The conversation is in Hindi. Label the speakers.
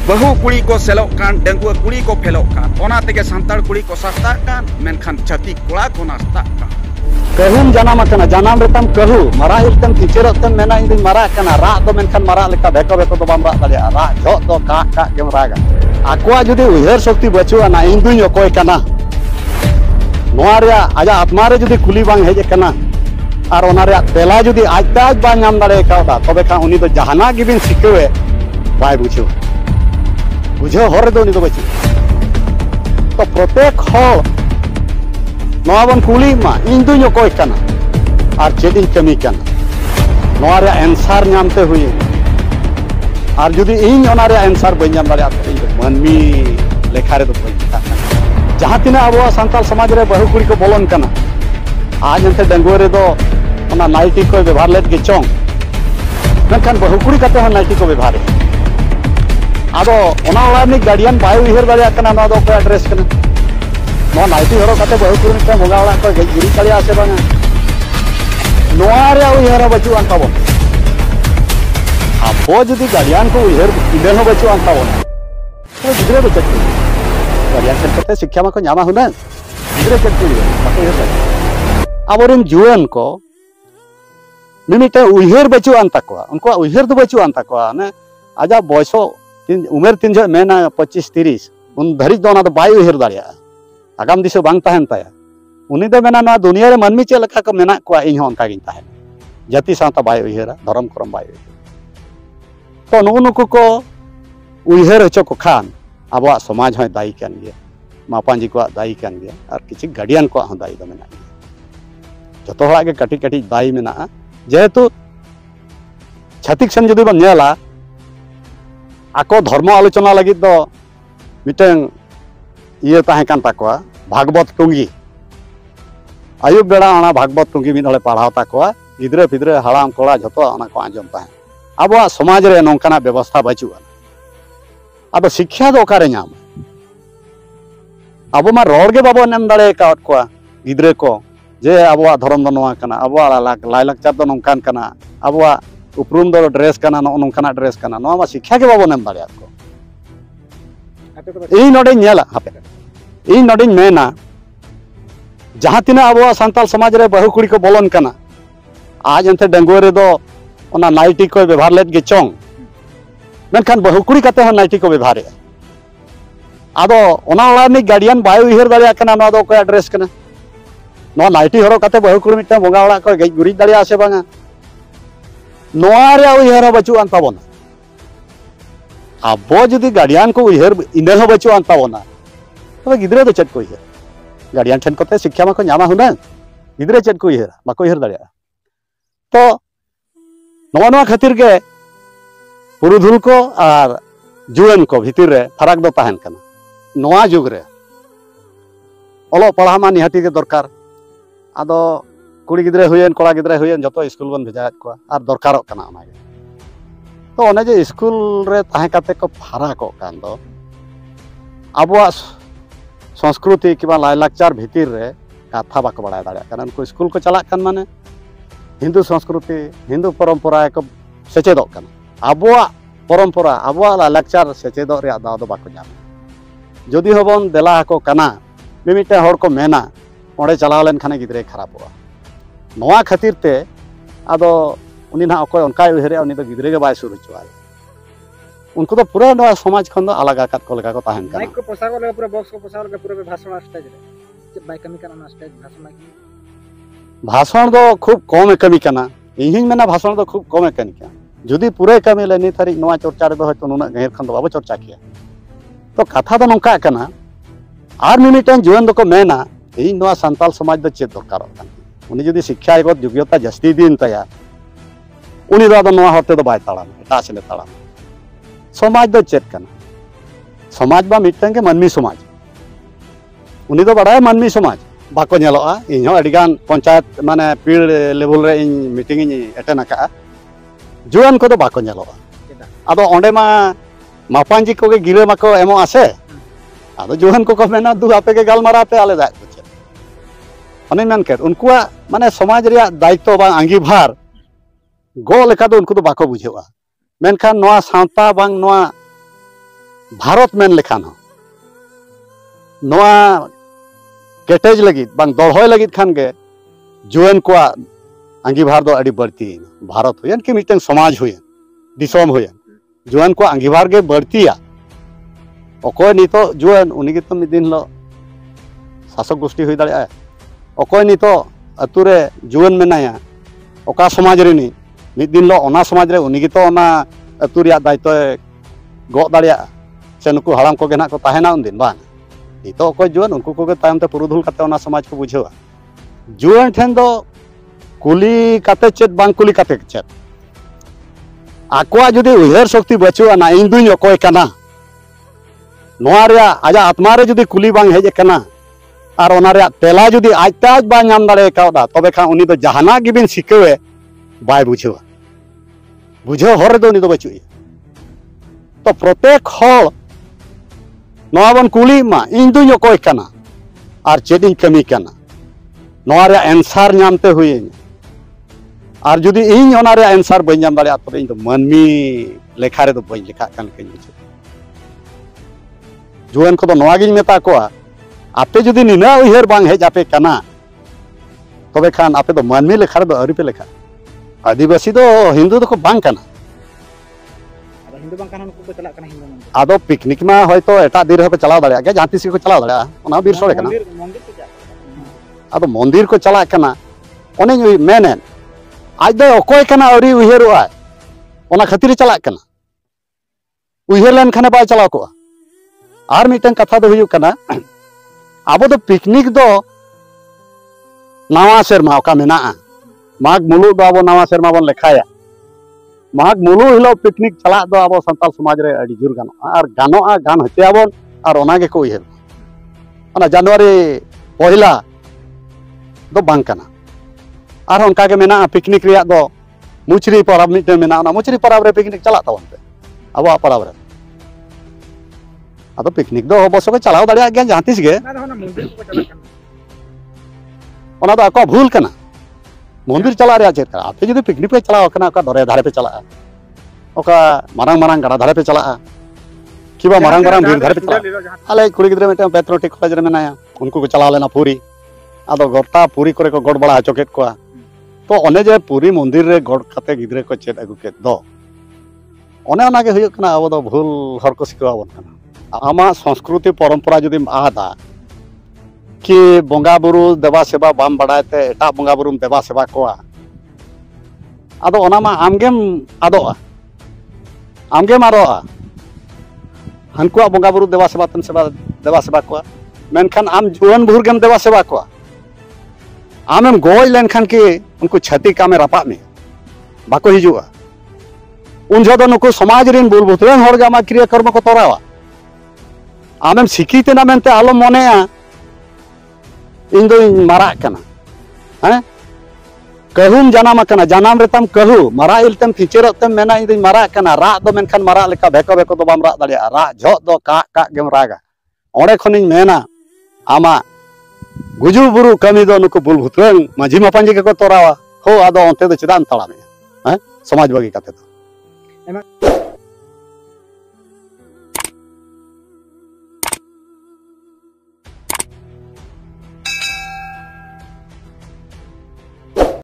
Speaker 1: बहु कुड़ी को सेलोक कान डंगुआ कुड़ी को फेलोक कान ओना तेगे संताल कुड़ी को सस्ता कान मेनखान छाती कोड़ा को नास्ता कान
Speaker 2: कहूम जनाम कना जनाम रेतम कहू मरा इल्तम टीचरतम मेना इंदी मरा कना रा दो मेनखान मरा लेका बेको बेको दो बाम रा दालिया रा जो दो का गेम रागा आकुआ जुदी उयहर शक्ति बचुआ ना इन दुई अकोय कना नोआ रे आजा आत्मा रे जुदी कुली बांग हेज कना और ओना रे तेला जुदी आज आज बा नाम दाड़े कावदा तबे खा उनी दो जहाना गिबिन सिकवे बाय बुझो बुझो हर दो उनी दो बचु तो प्रत्येक हर नोआ बन कुली मा इन दुई अकोय कना और चेदिन कमी कना नोआ रे आंसर नामते हुई और जुदी इन ओना रे आंसर बन नाम दाड़े मनमी लेखा रे दो जहाँ तीना अब सानताल समाज रे बहु कुड़ी को बोलन कना आज अंते डंगुआ रे दो ओना नाइटी को व्यवहार लेत गे चोंग मेनखान बहु कुड़ी कते हन नाइटी को व्यवहार आदो ओना ओलानी गार्डियन बाय उहिर दाड़िया कना नोआ दो को एड्रेस कना नोआ नाइटी हरो कते बहु कुड़ी के मोगा ओला को गिरी दाड़िया से बांगा नोआ रे उहिर बचु अन ताबो अब जुदी गार्डियन को उहिर इदेन हो बचु अन ताबो तो गिरे बचु गार्डियन से शिक्षा में को नामा हुना गिरे चेक अब जुआन को मिमिटे उहिर बचु अन तकवा उनको उहिर दो बचु अन तकवा ने आजा बयसो उमेर तीन जो मेना 25-30 उन धरी दो ना तो बाय उहिर दाड़िया आगाम दिसो बांग तहन ताया उनी दो मेना ना दुनिया रे मनमी चे लेखा को मेना को इन हों उनका गिन तहन जाति सावता बाय उहिरा धर्म करम बाय तो नुनुकु को उहिर हचो को खान अब समाज हों दायी कान गया मापांजी को दायी कान गया और किसी गार्डियन को दायी दो मेना जो हड़ा के कटी कटी दायी मेना जेहेतु छातिक सेन जुदी बन नेला आको धर्म आलोचना लगी दो मिटें ये ताहे कान ताकोआ भागवत टुंगी आयुब बेड़ा ओना भागवत टुंगी मिद हले पढ़ाव ताकोआ गिद्रे पिद्रे हड़ाम कोड़ा जतो ओना को आंजम ताहे अब समाज रे नोंकाना व्यवस्था बचुआ अब शिक्षा दो ओकारे नाम अब मा रोड के बाबो नेम दाड़े काट को गिद्रे को जे अब धर्म दो नोआ कना अब लायलाक्चर दो नोंकान कना अब उपरूम दो ड्रेस कना नोंकाना ड्रेस कना नोआ मा शिक्षा के बाबो नेम दाड़े को इन नोडे नेला हापे इन नोडे मेना जहां तिना अब सानताल समाज रे बहु कुड़ी को बोलन कना आज अंते डंगुआ रे दो ओना नाइटी को व्यवहार लेत गे चोंग मेनखान बहु कुड़ी कते हन नाइटी को व्यवहार आदो ओना ओलानी गार्डियन बाय उहिर दाड़िया कना नोआ दो को एड्रेस कना नोआ नाइटी हरो कते बहु कुड़ी मिटे मोगा ओला को गई गुरी दाड़िया से बांगा नोआ रे उहिर बचु अन ताबोना अब जुदी गार्डियन को उहिर इनेल हो बचु अन ताबोना तबे गिद्रे दो चेक को उहिर गार्डियन ठेन कते शिक्षा मा को नामा हुना गिद्रे चेक को उहिर बाको उहिर दाड़िया तो नोआ खातिर के पुरुधुल को और जुआन को भीतर रे फरक दो तहन कना नोआ जुग रे ओलो पढ़ा मा निहाती के दरकार आदो कुड़ी गिद्रे हुयन कोड़ा गिद्रे हुयन जतो स्कूल बन भेजा को और दरकारो कना ओना तो ओने जे स्कूल रे ताहे काते को फरक कान दो आबो संस्कृति किबा लायलाक्चर भीतर रे कथा बाको बड़ा दाड़े कारण उनको स्कूल को चला कान माने हिंदू संस्कृति हिंदू परंपरा को सेचेदो काना आबो परंपरा आबो लायलाक्चर सेचेदो रे दाव दो बाको जाम जदि होबन देला को कना मिमिटे हर को मेना ओंडे चलाव लेन खाने गिद्रे खराबोआ नोआ खातिर ते आदो उनी ना अकोय उनका उहिरे उनी दो गिद्रे के बाय सुर होचुआ उनको तो पूरा नोआ समाज खन दो अलग आकात को लगा को ताहन कना
Speaker 3: माइक को पोसा को पूरा बॉक्स को पोसा के पूरा भाषण स्टेज रे बाय कमी कना स्टेज
Speaker 2: भाषण दो खूब कम कमी कना इहिं मेना भाषण दो खूब कम कमी का जुदी पूरे कमी ले नि थारी नोआ चर्चा रे दो हयतो नुना गहिर खन दो बाबो चर्चा किया तो कथा दो नोंका कना आर मिनिटन जीवन दो को मेना इ नोआ सानताल समाज दो चेत दरकार कान उनी जुदी शिक्षा एगत योग्यता जस्ती दिन तया उनी दो नोआ हते दो बाय ताड़ाम एटा सेले ताड़ाम समाज दो चेत कना समाज बा मिटन के मनमी समाज उनी दो बड़ा मनमी समाज बाको नेलोआ इन हो अडिगान पंचायत माने पीड़ लेवल रे इन मीटिंग इन अटेंड का जुआन को दो बाको नेलोआ आदो ओंडे मा मापांजी को के गिरे माको एमो आसे आदो जुआन को मेना दु आपे के गालमारा पे आले दाय अने मेनकेट उनकुआ माने समाज रे दायित्व बा अंगीभार गो लेका दो उनको दो बाको बुझेवा मेनखान नोआ सावता बांग नोआ भारत मेन लेखान हो नोआ केटेज लगित बांग दौड़होय लगित खान के जुएन को अंगीभार दो अड़ी बढ़ती भारत हुयन कि मिटन समाज हुयन दिसोम हुयन जुएन को अंगीभार के बढ़तिया अकोय नितो जुएन उनी के तो मिद दिन लो शासक गोष्ठी हुई दाड़े अकोय नितो अतुरे जुएन मेनाया ओका समाज रेनी मिद दिन लो ओना समाज रे उनी के तो ओना अतु रिया दायित्व गो दाड़े से नुकु हड़ाम को गेना को ताहेना उन दिन बांग नितो अकोय जुएन उनको को तायम ते पुरुधुल काते ओना समाज को बुझेवा जुएन ठेन दो कुली काते चेत बांग कुली काते चेत आकुआ जुदी उयहर शक्ति बचुआ ना इन दुई अकोय कना नोआ रे आजा आत्मा रे जुदी कुली बांग हेजे कना और ओना रे तेला जुदी आजते आज बा नाम दाड़े कावदा तबे खान उनी दो जहाना गिबिन सिकेवे बाय बुझेवा बुझे हर रे दो उनी दो बचुई तो प्रत्येक हर नोआ बन कुली मा इन दुई अकोय कना और चेदिन कमी कना नोआ रे आंसर नामते हुई और जुदी इन ओना रे आंसर बई नाम दाड़े तबे इन दो मानमी लेखा रे दो बई लेखा कान के बुझे जुएन को तो नोआ गिन मेता को आपे जुदी निना उयहर बांग हेज आपे कना तबे खान आपे दो मानमी लेखा रे दो अरी पे लेखा आदिवासी दो हिंदू दो को बांग कना
Speaker 3: हिंदू बांग कानून को चला कना हिंदू मंदिर
Speaker 2: आदो पिकनिक में होयतो एटा दिन रे पे चलाव दाड़े के जहां तिस को चलाव दाड़े ओना बीर सोड़े कना
Speaker 3: मंदिर को जा
Speaker 2: आदो मंदिर को चला कना ओने मेनेन आज दो अकोय कना अरी उयहरवा ओना खातिर चला कना उयहर लेन खाने बाय चलाव को और मिटन कथा दो हुयु कना आबो दो पिकनिक दो नवा सेरमा का मेना माघ मुलुग दो आबो नवा सेरमा बन लेखाया माघ मुलुग हिलो पिकनिक चला दो आबो संताल समाज रे अड़ी जुर गानो और गानोआ गान हतेयाबन और ओना गे को उयहर ओना जनवरी पहिला दो बांग कना और उनका के मेना पिकनिक रिया दो मुचरी परब मिटन मेना ओना मुचरी परब रे पिकनिक चला तबन पे आबो परब रे आदो पिकनिक दो अवश्य को चलाव दाड़े गया जहां तिस गे
Speaker 3: ना ना मंदिर को चला कना
Speaker 2: ओना दो आको भूल कना मंदिर चला रे चेत आपे जदि पिकनिक पे चलाव कना का दरे धारे पे चला ओका मारंग मारंग गड़ा धारे पे चला किबा मारंग मारंग भीड़ धारे पे चला आले कुड़ी गिद्रे मेटे पेट्रोटिक कॉलेज रे मेनाया उनको को चला लेना पूरी आदो गोटा पूरी करे को गड़ बड़ा चकेट को तो ओने जे पूरी मंदिर रे गड़ खाते गिद्रे को चेत अगु के दो ओने ओना के हुयु कना अब दो भूल हर को सिखावन कना आमा संस्कृति परंपरा जुदी आदा कि बंगा बुरु देवा सेवा बाम बड़ाते एटा बंगा बुरु देवा सेवा को आदो ओना मा आमगेम आदोआ आमगेम आरोआ हनकुआ बंगा बुरु देवा सेवा तन सेवा देवा सेवा को मेनखान आम जुआन भूर गेम देवा सेवा को आमेम गोय लेनखान कि उनको छती कामे रपा में बाको हिजुआ उन जो नुकु समाज रिन बुल बुतरेन हर गामा क्रिया कर्म को तोरावा आमेम सिखीते ना मेनते आलो मोनेया इन दो मारा कना हैं कहूम जनाम कना जनाम रेतम कहू मारा इलतम फिचेरतम मेना इन दो मारा कना रा दो मेनखान मारा लेका बेको बेको दो बाम रा दाड़िया रा झो दो का गेम रागा ओंडे खनिन मेना आमा गुजु बुरु कमी दो नुकु बुल भुतरन माझी मापांजी के को तोरावा हो आदो ओंते दो चिदान तळा में हैं समाज बागी काते दो